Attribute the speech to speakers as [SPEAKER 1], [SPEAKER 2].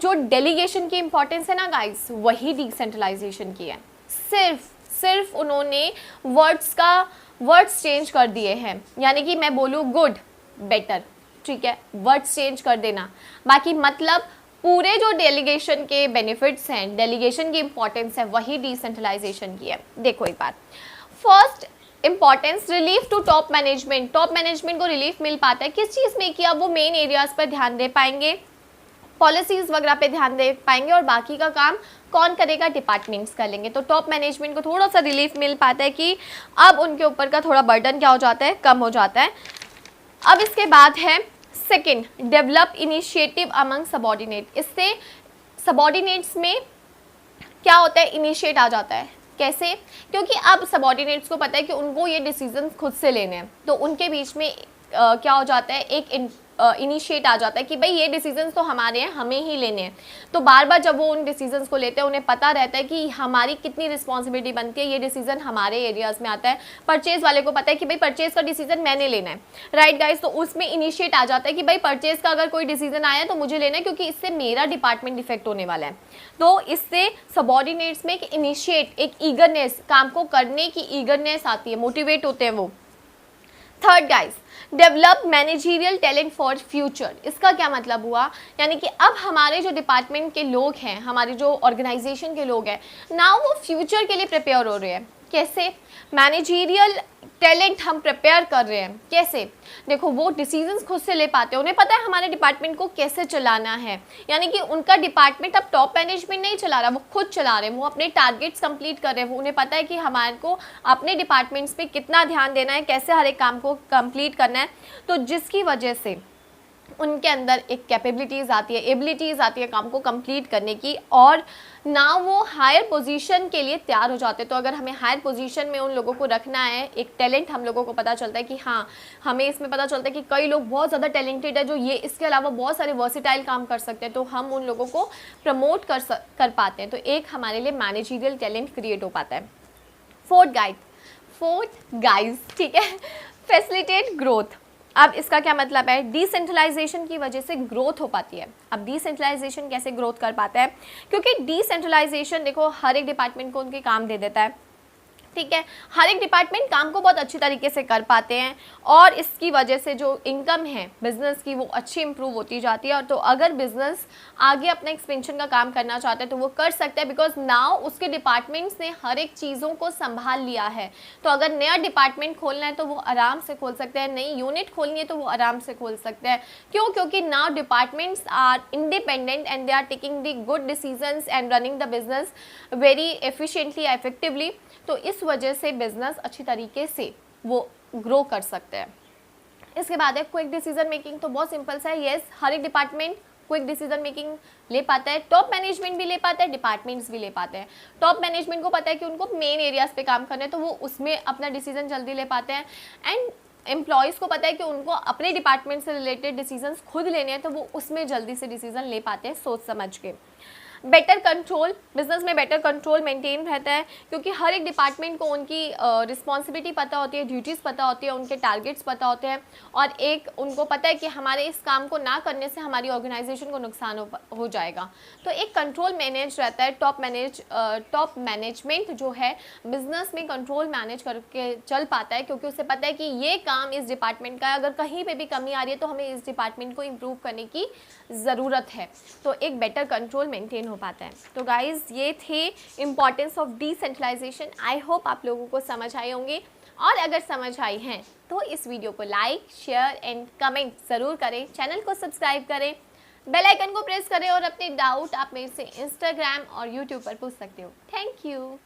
[SPEAKER 1] जो डेलीगेशन की इंपॉर्टेंस है ना गाइस, वही डिसेंट्रलाइजेशन की है। सिर्फ उन्होंने वर्ड्स चेंज कर दिए हैं, यानी कि मैं बोलूँ गुड बेटर, ठीक है, वर्ड्स चेंज कर देना, बाकी मतलब पूरे जो डेलीगेशन के बेनिफिट्स हैं, डेलीगेशन की इंपॉर्टेंस है, वही डिसेंट्रलाइजेशन की है। देखो एक बार, first importance relief to top management. Top management को रिलीफ मिल पाता है किस चीज़ में कि अब वो मेन एरियाज पर ध्यान दे पाएंगे, पॉलिसीज वगैरह पे ध्यान दे पाएंगे, और बाकी का काम कौन करेगा, डिपार्टमेंट्स कर लेंगे। तो टॉप मैनेजमेंट को थोड़ा सा रिलीफ मिल पाता है कि अब उनके ऊपर का थोड़ा बर्डन क्या हो जाता है, कम हो जाता है। अब इसके बाद है second, develop initiative among subordinate. इससे सबॉर्डिनेट्स में क्या होता है, इनिशिएट आ जाता है। कैसे? क्योंकि अब सबॉर्डिनेट्स को पता है कि उनको ये डिसीजन खुद से लेने हैं, तो उनके बीच में क्या हो जाता है, एक इनिशिएट आ जाता है कि भाई ये डिसीजंस तो हमारे हैं, हमें ही लेने हैं। तो बार बार जब वो उन डिसीजंस को लेते हैं, उन्हें पता रहता है कि हमारी कितनी रिस्पॉन्सिबिलिटी बनती है, ये डिसीजन हमारे एरियाज में आता है। परचेज वाले को पता है कि भाई परचेज का डिसीजन मैंने लेना है, राइट गाइस, तो उसमें इनिशिएट आ जाता है कि भाई परचेज का अगर कोई डिसीजन आया तो मुझे लेना है, क्योंकि इससे मेरा डिपार्टमेंट इफेक्ट होने वाला है। तो इससे सबॉर्डिनेट्स में एक इनिशिएट, एक ईगरनेस, काम को करने की ईगरनेस आती है, मोटिवेट होते हैं वो। Third guys, develop managerial talent for future. इसका क्या मतलब हुआ, यानी कि अब हमारे जो डिपार्टमेंट के लोग हैं, हमारे जो ऑर्गेनाइजेशन के लोग हैं ना, वो फ्यूचर के लिए प्रिपेयर हो रहे हैं। कैसे? मैनेजरियल टैलेंट हम प्रिपेयर कर रहे हैं। कैसे? देखो, वो डिसीजंस खुद से ले पाते हैं, उन्हें पता है हमारे डिपार्टमेंट को कैसे चलाना है, यानी कि उनका डिपार्टमेंट अब टॉप मैनेजमेंट नहीं चला रहा, वो खुद चला रहे हैं, वो अपने टारगेट्स कंप्लीट कर रहे हैं। उन्हें पता है कि हमारे को अपने डिपार्टमेंट्स पे कितना ध्यान देना है, कैसे हर एक काम को कंप्लीट करना है। तो जिसकी वजह से उनके अंदर एक कैपेबिलिटीज़ आती है, एबिलिटीज़ आती है काम को कंप्लीट करने की, और ना वो हायर पोजीशन के लिए तैयार हो जाते। तो अगर हमें हायर पोजीशन में उन लोगों को रखना है, एक टैलेंट हम लोगों को पता चलता है कि हाँ, हमें इसमें पता चलता है कि कई लोग बहुत ज़्यादा टैलेंटेड है, जो ये इसके अलावा बहुत सारे वर्सिटाइल काम कर सकते हैं, तो हम उन लोगों को प्रमोट कर पाते हैं। तो एक हमारे लिए मैनेजरियल टैलेंट क्रिएट हो पाता है। फोर्थ गाइस, ठीक है, फैसिलिटेट ग्रोथ। अब इसका क्या मतलब है, डिसेंट्रलाइजेशन की वजह से ग्रोथ हो पाती है। अब डिसेंट्रलाइजेशन कैसे ग्रोथ कर पाता है, क्योंकि डिसेंट्रलाइजेशन देखो हर एक डिपार्टमेंट को उनके काम दे देता है, ठीक है, हर एक डिपार्टमेंट काम को बहुत अच्छी तरीके से कर पाते हैं, और इसकी वजह से जो इनकम है बिजनेस की वो अच्छी इंप्रूव होती जाती है। और तो अगर बिजनेस आगे अपना एक्सपेंशन का काम करना चाहता है तो वो कर सकता है, बिकॉज नाउ उसके डिपार्टमेंट्स ने हर एक चीज़ों को संभाल लिया है। तो अगर नया डिपार्टमेंट खोलना है तो वो आराम से खोल सकते हैं, नई यूनिट खोलनी है तो वो आराम से खोल सकते हैं। क्यों? क्योंकि now departments are independent and they are taking the good decisions and running the business very efficiently, effectively. तो इस वजह से बिजनेस अच्छी तरीके से वो ग्रो कर सकते हैं। इसके बाद है क्विक डिसीजन मेकिंग। तो बहुत सिंपल सा है, यस, हर एक डिपार्टमेंट क्विक डिसीजन मेकिंग ले पाता है, टॉप मैनेजमेंट भी ले पाता है, डिपार्टमेंट्स भी ले पाते हैं। टॉप मैनेजमेंट को पता है कि उनको मेन एरियाज पे काम करना है, तो वो उसमें अपना डिसीजन जल्दी ले पाते हैं। एंड एम्प्लॉयज़ को पता है कि उनको अपने डिपार्टमेंट से रिलेटेड डिसीजंस खुद लेने हैं, तो वो उसमें जल्दी से डिसीजन ले पाते हैं सोच समझ के। बेटर कंट्रोल, बिजनेस में बेटर कंट्रोल मेंटेन रहता है, क्योंकि हर एक डिपार्टमेंट को उनकी रिस्पॉन्सिबिलिटी पता होती है, ड्यूटीज़ पता होती है, उनके टारगेट्स पता होते हैं, और एक उनको पता है कि हमारे इस काम को ना करने से हमारी ऑर्गेनाइजेशन को नुकसान हो जाएगा। तो एक कंट्रोल मैनेज रहता है। टॉप मैनेजमेंट जो है बिजनेस में कंट्रोल मैनेज करके चल पाता है, क्योंकि उसे पता है कि ये काम इस डिपार्टमेंट का है, अगर कहीं पे भी कमी आ रही है तो हमें इस डिपार्टमेंट को इम्प्रूव करने की ज़रूरत है। तो एक बेटर कंट्रोल मेंटेन हो पाता है। तो गाइज, ये थे importance of decentralisation. I hope आप लोगों को समझ आए होंगे, और अगर समझ आई हैं तो इस वीडियो को लाइक, शेयर एंड कमेंट ज़रूर करें, चैनल को सब्सक्राइब करें, बेल आइकन को प्रेस करें, और अपने डाउट आप मेरे से इंस्टाग्राम और यूट्यूब पर पूछ सकते हो। Thank you.